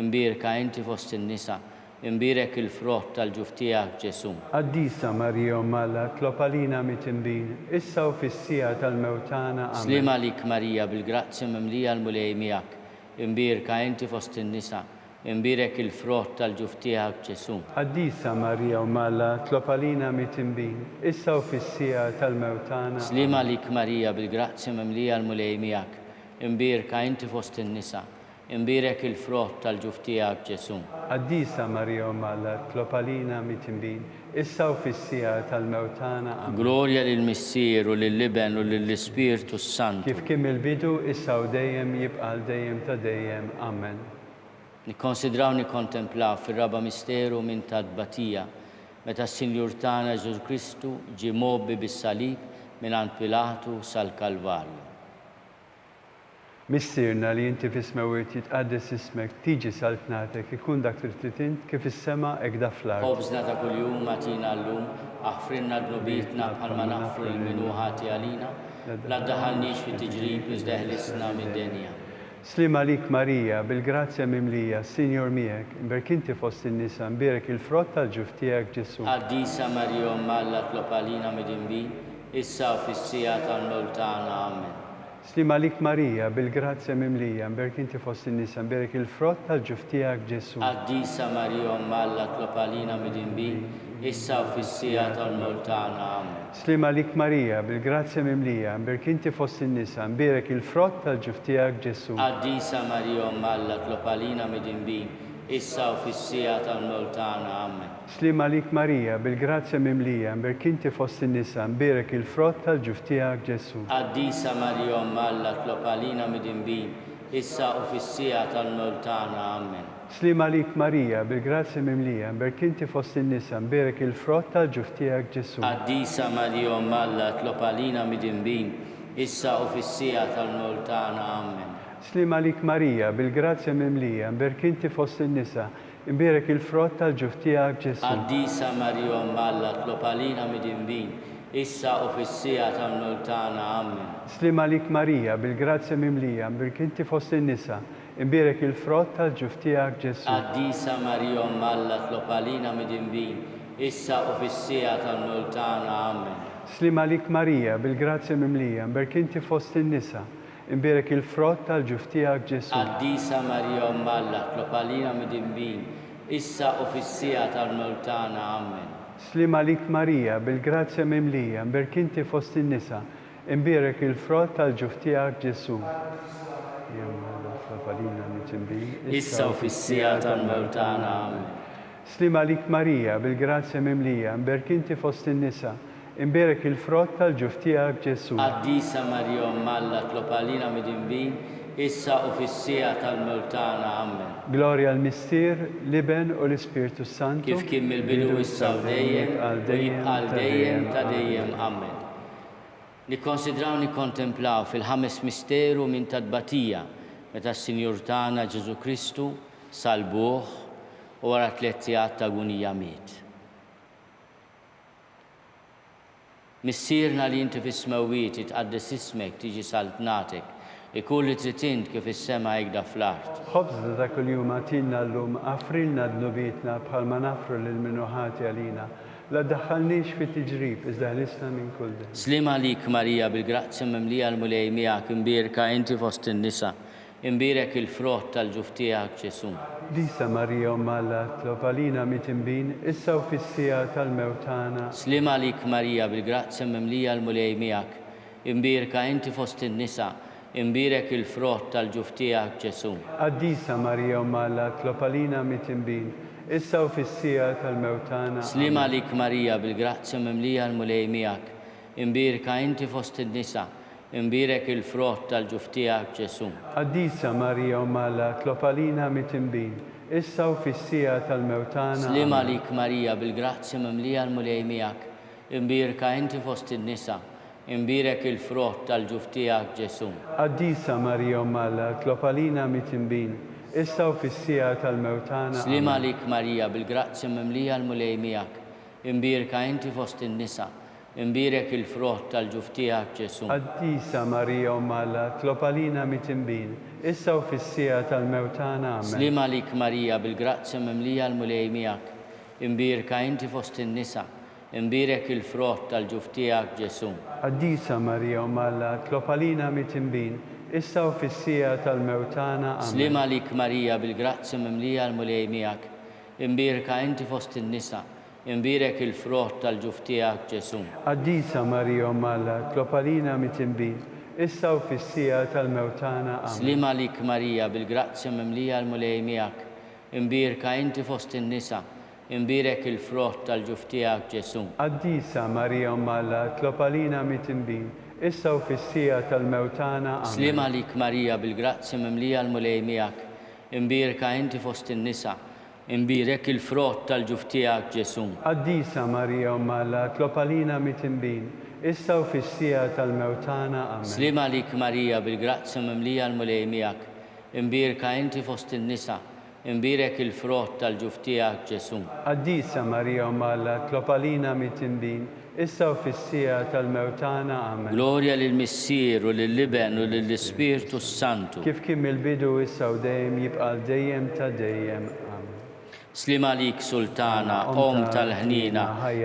Speaker 1: imbierka inti fost in-nisa, imbierek il-frott tal-ġuf tiegħek Ġesu.
Speaker 3: Qaddisa Marija Malla tlopalina mit-inbin, issa u fis-sija tal-mewt tagħna.
Speaker 1: Slima lik Marija bil-grazzja mimlija l-mulej miegħek, imbierka inti fost in-nisa, imbierek il-frott tal-ġuf tiegħek Ġesu.
Speaker 3: Qaddisa Marija Malla tlopalina mit-inbin, issa u fis-sija tal-mewt tagħna.
Speaker 1: Slima lik Marija bil-grazzja mimlija l-mulej miegħek, imbierka inti fost in-nisa, imbierek il-frott tal-ġuf tiegħek Ġesu.
Speaker 3: Qaddisa Marija Malla tlopalina mit-inbin, issa u fis-sija tal-mewt tagħna.
Speaker 1: Glorja lill-Missier u lill-Iben u lill-Ispiritu Santu.
Speaker 3: Kif kien mill-bidu issa u dejjem jibqal dejjem ta' dejjem. Amen.
Speaker 1: Nikkonsidraw nikkontemplaw fir-raba misteru minn tad-batija meta s-Sinjur tagħna Ġesu Kristu ġie mobbi bis-salib mingħand Pilatu sal-Kalvarju.
Speaker 3: Missierna li inti fis-smawiet jitqaddes ismek, tiġi saltnatek, ikun dak trid int kif is-sema hekk da fl-art.
Speaker 1: Ħobżna ta' kuljum agħtina llum, aħfrilna dnubitna bħalma naħfru lil-min ħati għalina, la ddaħħalniex fit-tiġrib iżda ħlisna mid-denja.
Speaker 3: Slim għalik Marija, bil-grazzja mimlija, Sinjor miegħek, imberk inti fost in-nisa, mbierek il-frott tal-ġuf tiegħek Ġesu.
Speaker 1: Qaddisa Marija Omm Alla tlob għalina midinbin, issa u fis-sija tal-mewt tagħna. Amen.
Speaker 3: Slim għalik Marija, bil-grazzja mimlija, mbierek inti fost in-nisa, mbierek il-frott tal-ġuf tiegħek Ġesu.
Speaker 1: Qaddisa Marija Omm Alla tlob għalina midinbin, issa u fis-sija tal-mewt tagħna. Amen.
Speaker 3: Slim għalik Marija, bil-grazzja mimlija, mbierek inti fost in-nisa, mbierek il-frott tal-ġuf tiegħek Ġesu.
Speaker 1: Qaddisa Marija Omm Alla tlob għalina midinbin, issa u fis-sija tal-mewt tagħna. Amen.
Speaker 3: Slim għalik Marija, bil-grazzja mimlija, mbierek inti fost in-nisa, mbierek il-frott tal-ġuf tiegħek Ġesu.
Speaker 1: Qaddisa Marija Omm Alla tlob għalina midinbin, issa u fis-sija tal-mewt tagħna. Amen.
Speaker 3: Slim għalik Marija, bil-grazzja mimlija, mbierek inti fost in-nisa, mbierek il-frott tal-ġuf tiegħek Ġesu.
Speaker 1: Qaddisa Marija Omm Alla tlob għalina midinbin, issa u fis-sija tal-mewt tagħna. Amen.
Speaker 3: Slim għalik Marija, bil-grazzja mimlija, mbierek inti fost in-nisa, mbierek il-frott tal-ġuf tiegħek Ġesu.
Speaker 1: Qaddisa Marija Omm Alla tlob għalina midinbin, issa u fis-sija tal-mewt tagħna. Amen.
Speaker 3: Slim għalik Marija, bil-grazzja mimlija, mbierek inti fost in-nisa, mbierek il-frott tal-ġuf tiegħek Ġesu.
Speaker 1: Qaddisa Marija Omm Alla tlob għalina midinbin, issa u fis-sija tal-mewt tagħna. Amen.
Speaker 3: Slim għalik Marija, bil-grazzja mimlija, mbierek inti fost in-nisa, mbierek il-frott tal-ġuf tiegħek Ġesu.
Speaker 1: Qaddisa Marija Omm Alla tlob għalina midinbin, issa u fis-sija tal-mewt tagħna. Amen.
Speaker 3: Slim għalik Marija, bil-grazzja mimlija, mbierek inti fost in-nisa, mbierek il-frott tal-ġuf tiegħek Ġesu.
Speaker 1: Issa u fis-sija tal-mewt tagħna. Amen.
Speaker 3: Slim għalik Marija, bil-grazzja mimlija, mbierek inti fost in-nisa, mbierek il-frott tal-ġuf tiegħek Ġesu.
Speaker 1: Qaddisa Marija Omm Alla tlob għalina midinbin, issa u fis-sija tal-mewt tagħna. Amen.
Speaker 3: Glorja l-Mistier, l-Iben u l-Ispiritu Santu.
Speaker 1: Kif kien mill-bidu issa u dejjem, u jibqal dejjem ta' dejjem. Amen. Nikkonsidraw nikkontemplaw fil-ħames misteru minn tad-batija meta s-Sinjur tagħna Ġesu Kristu salbuh u wara 3 sigħat ta' agonija miet. Missierna li inti fis-smawiet jitqaddes ismek tiġi saltnatek, ikun li trid int kif is-sema hekk da fl-art.
Speaker 3: Ħobżna ta' kuljum għatilna llum, aħfrilna dnubitna bħalma naħfru lil-min ħati għalina. La ddaħħalniex fit-tiġrib, iżda ħlisna minn kull dejn.
Speaker 1: Slim għalik Marija, bil-grazzja mimlija l-mulej miegħek, imbierka inti fost in-nisa, imbierek il-frott tal-ġuf tiegħek Ġesu.
Speaker 3: Disa Marija Omm Alla tlob għalina mitnbin, issa u fis-sija tal-mewt tagħna.
Speaker 1: Slim għalik Marija, bil-grazzja mimlija l-mulej miegħek, imbierka inti fost in-nisa, imbierek il-frott tal-ġuf tiegħek Ġesu.
Speaker 3: Qaddisa Marija Omm Alla tlob għalina mitnbin, issa u fis-sija tal-mewt tagħna.
Speaker 1: Slim għalik Marija, bil-grazzja mimlija l-mulej miegħek, imbierka inti fost in-nisa, imbierek il-frott tal-ġuf tiegħek Ġesu.
Speaker 3: Qaddisa Marija Omm Alla tlob għalina mitnbin, issa u fis-sija tal-mewt tagħna.
Speaker 1: Slim għalik Marija, bil-grazzja mimlija l-mulej miegħek, imbierka inti fost in-nisa, imbierek il-frott tal-ġuf tiegħek Ġesu.
Speaker 3: Qaddisa Marija Omm Alla tlob għalina mitnbin, issa u fis-sija tal-mewt tagħna.
Speaker 1: Slim għalik Marija, bil-grazzja mimlija l-mulej miegħek, imbierka inti fost in-nisa, imbierek il-frott tal-ġuf tiegħek Ġesu.
Speaker 3: Qaddisa Marija Omm Alla tlob għalina mitnbin, issa u fis-sija tal-mewt tagħna. Amen.
Speaker 1: Slim għalik Marija, bil-grazzja mimlija l-mulej miegħek, imbierka inti fost in-nisa, imbierek il-frott tal-ġuf tiegħek Ġesu.
Speaker 3: Qaddisa Marija Omm Alla tlob għalina mitnbin, issa u fis-sija tal-mewt tagħna.
Speaker 1: Slim għalik Marija, bil-grazzja mimlija l-mulej miegħek, imbierka inti fost in-nisa, imbierek il-frott tal-ġuf tiegħek Ġesu.
Speaker 3: Qaddisa Marija Omm Alla tlob għalina mitnbin, issa u fis-sija tal-mewt tagħna.
Speaker 1: Slim għalik Marija, bil-grazzja mimlija l-mulej miegħek, imbierka inti fost in-nisa, imbierek il-frott tal-ġuf tiegħek Ġesu.
Speaker 3: Qaddisa Marija Omm Alla tlob għalina mitnbin, issa u fis-sija tal-mewt tagħna.
Speaker 1: Slim għalik Marija, bil-grazzja mimlija l-mulej miegħek, imbirka inti fost in-nisa, imbirek il-frott tal-ġuf tiegħek Ġesu.
Speaker 3: Quddiesa Marija Umm Alla, tlob għalina mit-tinbin, issa u fis-sija tal-mewtana. Amen.
Speaker 1: Slim għalik Marija bil-grazzja mimlija l-mulej miegħek, imbirka inti fost in-nisa, imbirek il-frott tal-ġuf tiegħek Ġesu.
Speaker 3: Quddiesa Marija Umm Alla, tlob għalina mit-tinbin, issa u fis-sija tal-mewtana. Amen.
Speaker 1: Gloria lill-Missier u lill-Liben u lill-Ispirtu Santu.
Speaker 3: Kif kien mill-bidu issa u dejjem jibqa' dejjem ta' dejjem. Amen.
Speaker 1: Slim għalik Sultana, tal-ħnina,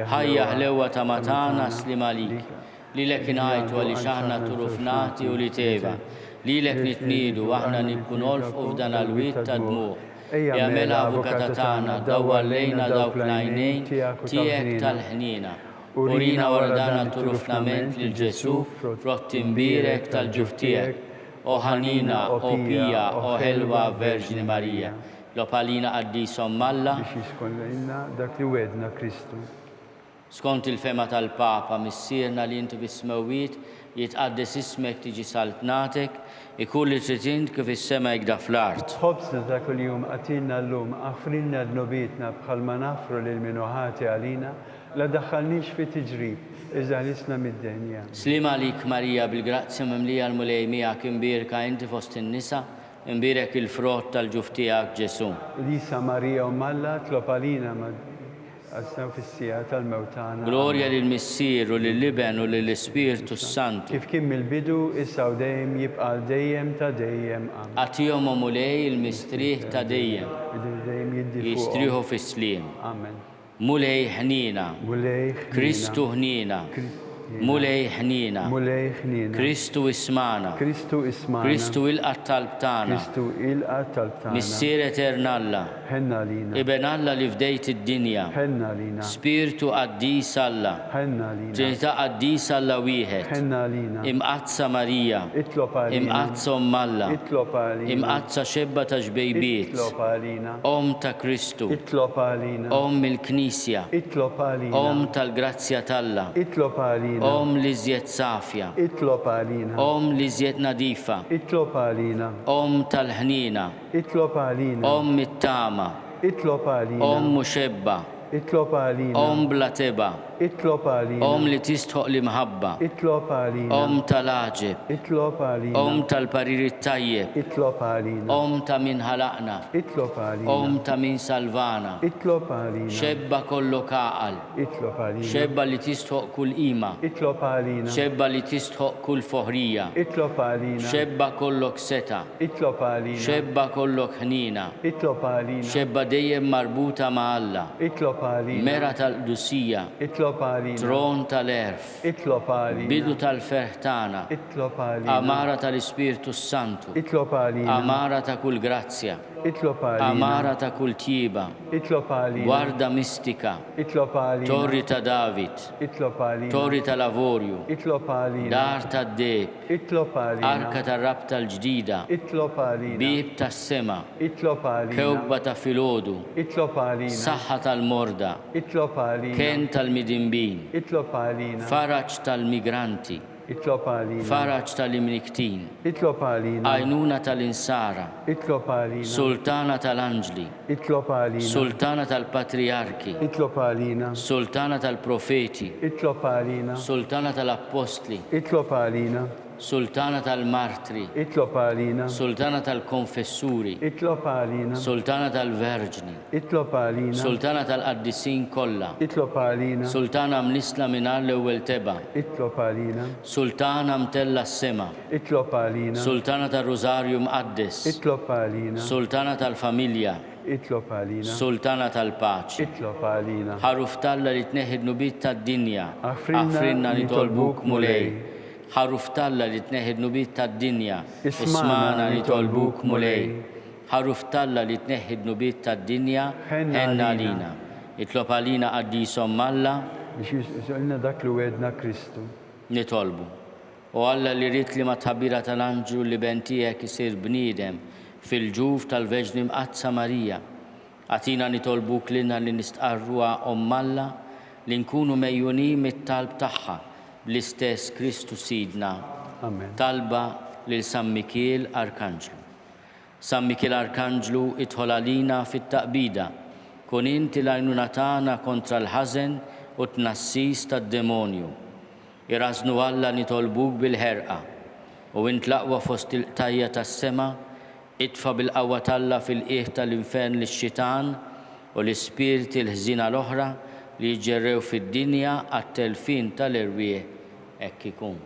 Speaker 1: ħajja ħlewa ta' matana, slim għalik. Lilek inħajtu għaliex aħna turufnati u li teva. Lilek nitnidu aħna nibku nolfqu f'dan għal-wit ta' dmuħ. Jagħmilha avukata tagħna, dawwa lejna dawk l-għajnejn tiegħek tal-ħnina. Urina waradana turufnament lil Ġesu, frott imbirek tal-ġuf tiegħek. O ħanina, o pija, o ħelwa Verġni Marija. Lopalina Quddiesa Umm Alla.
Speaker 3: Biex jiskolna dak li wedna Kristu.
Speaker 1: Skont il-fema tal-Papa, missierna li inti bis-smewwiet jitqaddes ismek tiġi saltnatek, ikun li trid int kif is-sema jgda fl-art.
Speaker 3: Ħobsna ta' kuljum għatilna llum, aħfrilna d-nobietna bħalma nafru lil minuħati għalina, la daħħalniex fi tiġrib, iżda ħlisna mid-denja.
Speaker 1: Slim għalik Marija bil-grazzja mimlija l-mulej miegħek imbirka inti fost in-nisa, imbirek il-frott tal-ġuf tiegħek Ġesu.
Speaker 3: Quddiesa Marija Umm Alla, tlob għalina għassew fis-sija tal-mewtana.
Speaker 1: Gloria lill-Missier u lill-Liben u lill-Ispirtu Santu.
Speaker 3: Kif kien mill-bidu issa u dejjem jibqa' dejjem ta' dejjem. Amen.
Speaker 1: Għatihom mulej il-mistrieħ ta' dejjem,
Speaker 3: Dejjem jiddi fuqhom.
Speaker 1: jistrieħu fis-slim.
Speaker 3: Amen.
Speaker 1: Mulej ħnina,
Speaker 3: Mulej ħnina.
Speaker 1: Kristu ħnina, mulej ħnina,
Speaker 3: Mulej ħnina.
Speaker 1: Kristu ismana,
Speaker 3: Kristu ismana.
Speaker 1: Kristu il-qatt tal-btana,
Speaker 3: Kristu il-qatt tal-btana.
Speaker 1: Missier eternalla,
Speaker 3: Ħenna lina.
Speaker 1: Iben Alla li fdejt id-dinja,
Speaker 3: Ħenna lina.
Speaker 1: Spiritu Quddiesa Alla,
Speaker 3: Ħenna lina.
Speaker 1: Trinità Quddiesa Alla wieħed,
Speaker 3: Ħenna lina.
Speaker 1: imqazza Marija,
Speaker 3: Itlob għalina.
Speaker 1: imqazza Umm Alla,
Speaker 3: Itlob għalina.
Speaker 1: imqazza xebba ta' ġbejbiet,
Speaker 3: Itlob għalina.
Speaker 1: Om ta' Kristu,
Speaker 3: Itlob għalina.
Speaker 1: Om il-Knisja,
Speaker 3: Itlob għalina.
Speaker 1: Om tal-Grazzja Talla,
Speaker 3: Itlob għalina.
Speaker 1: Om li żjed safja,
Speaker 3: Itlob għalina.
Speaker 1: Om li żjed nadifa,
Speaker 3: Itlob għalina.
Speaker 1: Om tal-ħnina,
Speaker 3: Itlob għalina.
Speaker 1: Om mit-tama,
Speaker 3: Itlob għalina.
Speaker 1: Om muxebba,
Speaker 3: Itlob għalina.
Speaker 1: Om bla teba,
Speaker 3: Itlob għalina.
Speaker 1: Om li tistħoq li mħabba,
Speaker 3: Itlob għalina.
Speaker 1: Om tal-aġeb,
Speaker 3: Itlob għalina.
Speaker 1: Om tal-pariri tajjeb,
Speaker 3: Itlob għalina.
Speaker 1: Om ta' min ħalaqna,
Speaker 3: Itlob għalina.
Speaker 1: Om ta' min salvana,
Speaker 3: Itlob għalina.
Speaker 1: xebba kollu kaqal,
Speaker 3: Itlob għalina.
Speaker 1: xebba li tistħoq kull qima,
Speaker 3: Itlob għalina.
Speaker 1: xebba li tistħoq kull foħrija,
Speaker 3: Itlob għalina.
Speaker 1: xebba kollok seta,
Speaker 3: Itlob għalina.
Speaker 1: xebba kollok ħnina,
Speaker 3: Itlob għalina.
Speaker 1: xebba dejjem marbuta ma' Alla,
Speaker 3: Itlob għalina.
Speaker 1: mera tal-qdusija,
Speaker 3: Itlob għalina.
Speaker 1: tron tal-erf,
Speaker 3: Itlob għalina.
Speaker 1: bidu tal-ferħ tagħna,
Speaker 3: Itlob għalina.
Speaker 1: amara tal-Ispirtu Santu,
Speaker 3: Itlob għalina.
Speaker 1: amara ta' kull grazzja,
Speaker 3: Itlob għalina.
Speaker 1: amara ta' kull tjiba,
Speaker 3: Itlob għalina.
Speaker 1: guarda mistika,
Speaker 3: Itlob għalina.
Speaker 1: torri ta' David,
Speaker 3: Itlob għalina.
Speaker 1: torri ta' lavorju,
Speaker 3: Itlob għalina.
Speaker 1: dar ta' deb,
Speaker 3: Itlob għalina.
Speaker 1: arka ta' rabta l-ġdida,
Speaker 3: Itlob għalina.
Speaker 1: bib ta' sema,
Speaker 3: Itlob għalina.
Speaker 1: kewba ta' filodu,
Speaker 3: Itlob għalina.
Speaker 1: saħħa tal-morda,
Speaker 3: Itlob għalina.
Speaker 1: ken tal-midinbin,
Speaker 3: Itlob għalina.
Speaker 1: faraġ tal-migranti,
Speaker 3: Itlob għalina.
Speaker 1: faraġ tal-imniktin,
Speaker 3: Itlob għalina.
Speaker 1: għajnuna tal-insara,
Speaker 3: Itlob għalina.
Speaker 1: sultana tal-anġli,
Speaker 3: Itlob għalina.
Speaker 1: sultana tal-patriarki,
Speaker 3: Itlob għalina.
Speaker 1: sultana tal-profeti,
Speaker 3: Itlob għalina.
Speaker 1: sultana tal-apostli,
Speaker 3: Itlob għalina.
Speaker 1: sultana tal-martri,
Speaker 3: Itlob għalina.
Speaker 1: sultana tal-konfessuri,
Speaker 3: Itlob għalina.
Speaker 1: sultana tal-verġni,
Speaker 3: Itlob għalina.
Speaker 1: sultana tal-qaddisin kollha,
Speaker 3: Itlob għalina.
Speaker 1: sultana mnisla minar l-ewwel teba,
Speaker 3: Itlob għalina.
Speaker 1: sultana mtella s-sema,
Speaker 3: Itlob għalina.
Speaker 1: sultana tal-Rużarju mqaddes,
Speaker 3: Itlob għalina.
Speaker 1: sultana tal-familja,
Speaker 3: Itlob għalina.
Speaker 1: sultana tal-paċi.
Speaker 3: Itlob għalina.
Speaker 1: Ħaruf talla li tneħid nubit tad-dinja,
Speaker 3: Aħfrinna
Speaker 1: aħfrinna li tolbuk mulej.
Speaker 3: mulej.
Speaker 1: Ħaruf talla li tneħid nubit tad-dinja,
Speaker 3: Ismana
Speaker 1: ismana li
Speaker 3: li
Speaker 1: tolbuk
Speaker 3: tolbuk
Speaker 1: mulej.
Speaker 3: mulej.
Speaker 1: Ħaruf talla li tneħid nubit tad-dinja,
Speaker 3: Ħenna
Speaker 1: ħenna
Speaker 3: għalina.
Speaker 1: lina. Itlob għalina Quddiesa Umm Alla,
Speaker 3: Biex jisolna dak li wedna Kristu.
Speaker 1: nitolbu. U Alla li rit li ma tħabbira tal-anġu li bentijek isir bniedem fil-ġuf tal-Verġni mqazza Marija. Għatina nitolbuk lilna li nistqarruha Umm Alla li nkunu mejjuni mit-talb tagħha bl-istess Kristu Sidna.
Speaker 3: Amen.
Speaker 1: Talba lil San Mikiel Arkanġlu. San Mikil Arkanġlu idħol għalina fit-taqbida, kun inti l-għajnuna tagħna kontra l-ħażen u t-tnassis tad-demonju. Irażnu Alla nitolbuk bil-ħerqa u int l-aqwa fost il-qtajja tas-sema, idfa' bil-qawwa talla fil-qiegħ tal-infern lix-xitan u l-ispirti l-ħżina l-oħra li jġerrew fid-dinja għat-telfin tal-irwieħ hekk ikun.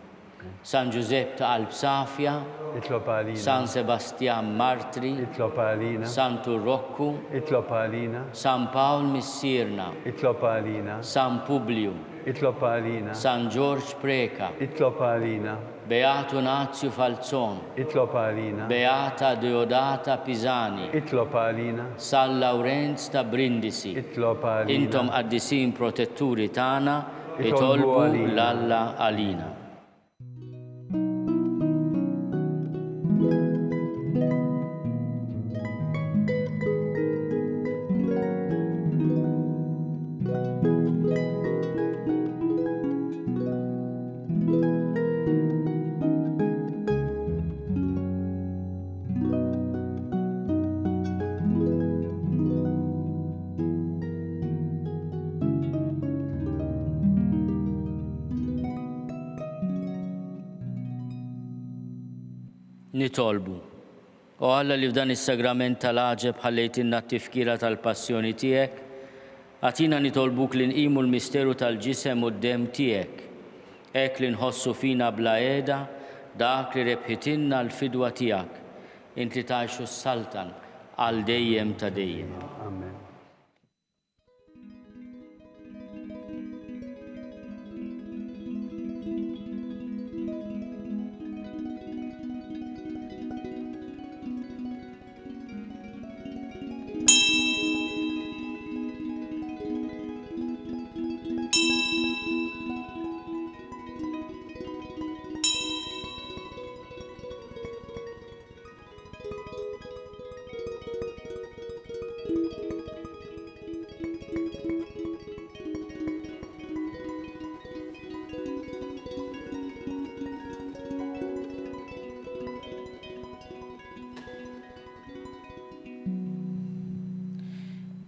Speaker 1: San Giuseppe ta' Qalb Safja,
Speaker 3: itlob għalina.
Speaker 1: San Sebastian Martri,
Speaker 3: Itlob għalina.
Speaker 1: San Turrokku,
Speaker 3: Itlob għalina.
Speaker 1: San Pawl Missirna,
Speaker 3: Itlob għalina.
Speaker 1: San Publiu,
Speaker 3: Itlob għalina.
Speaker 1: San George Preka,
Speaker 3: Itlob għalina.
Speaker 1: Beatu Nazio Falzon,
Speaker 3: Itlob għalina.
Speaker 1: Beata Deodata Pisani,
Speaker 3: Itlob għalina.
Speaker 1: San Laurenz ta' Brindisi.
Speaker 3: Itlob għalina.
Speaker 1: Intom qaddisin protetturi tagħna,
Speaker 3: Itolbu
Speaker 1: itolbu
Speaker 3: għalina.
Speaker 1: l-Alla għalina. Nitolbu. O Alla li f'dan is-sagrament tal-għaġeb ħallejtinna t-tifkira tal-passjoni tiegħek, għatina nitolbuk li nqimu l-misteru tal-ġisem u d-dem tiegħek, hekk li nħossu fina bla qiegħda dak li rebħitinna l-fidwa tiegħek, int li tgħixu s-saltan għal dejjem ta' dejjem.
Speaker 3: Amen.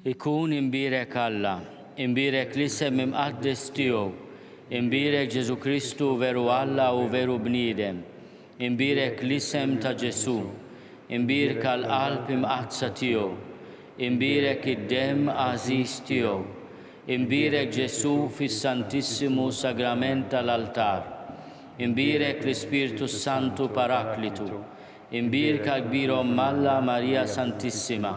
Speaker 1: Ikun imbirek Alla, imbirek l-isem imqaddis tiegħu, imbirek Ġesu Kristu veru Alla u veru bniedem, imbirek l-isem ta' Ġesu, imbirek l-qalb imqazza tiegħu, imbirek id-dem għażiż tiegħu, imbirek Ġesu fis-Santissimu Sagrament tal-altar, imbirek l-Ispirtu Santu Paraklitu, imbirka kbira Alla Marija Santissima,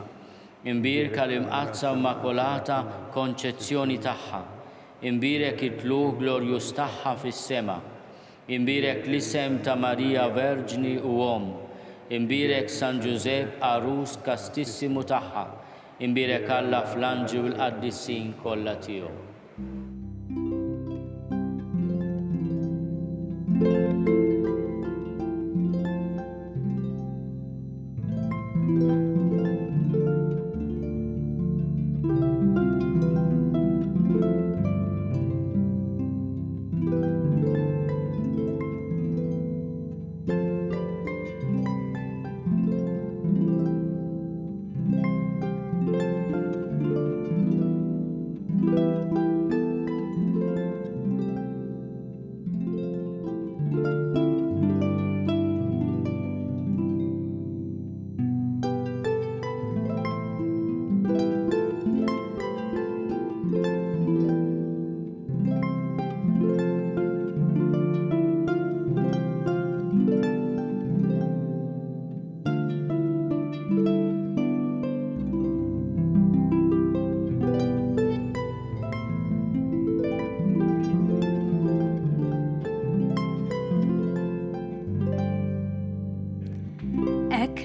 Speaker 1: imbirka l-imqazza immakolata konċezzjoni tagħha, imbirek it-tlu glorjus tagħha fis-sema, imbirek l-isem ta' Marija Verġni u Om, imbirek San Giuseppe Arus kastissimu tagħha, imbirek Alla fl-anġi u l-qaddissin kollha tiegħu.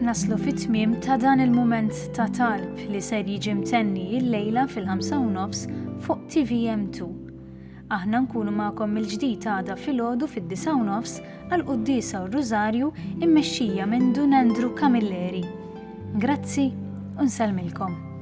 Speaker 5: Naslu fit-tmiem ta' dan il-mument ta' talb li ser jiġi mtenni l-lejla fil-5:30 fuq TVM2. Aħna nkunu magħkom il-ġdid għada filgħodu fid-9:30 għal Quddiesa u Rużarju immexxija minn Dun Andrew Camilleri. Grazzi u nsellmilkom.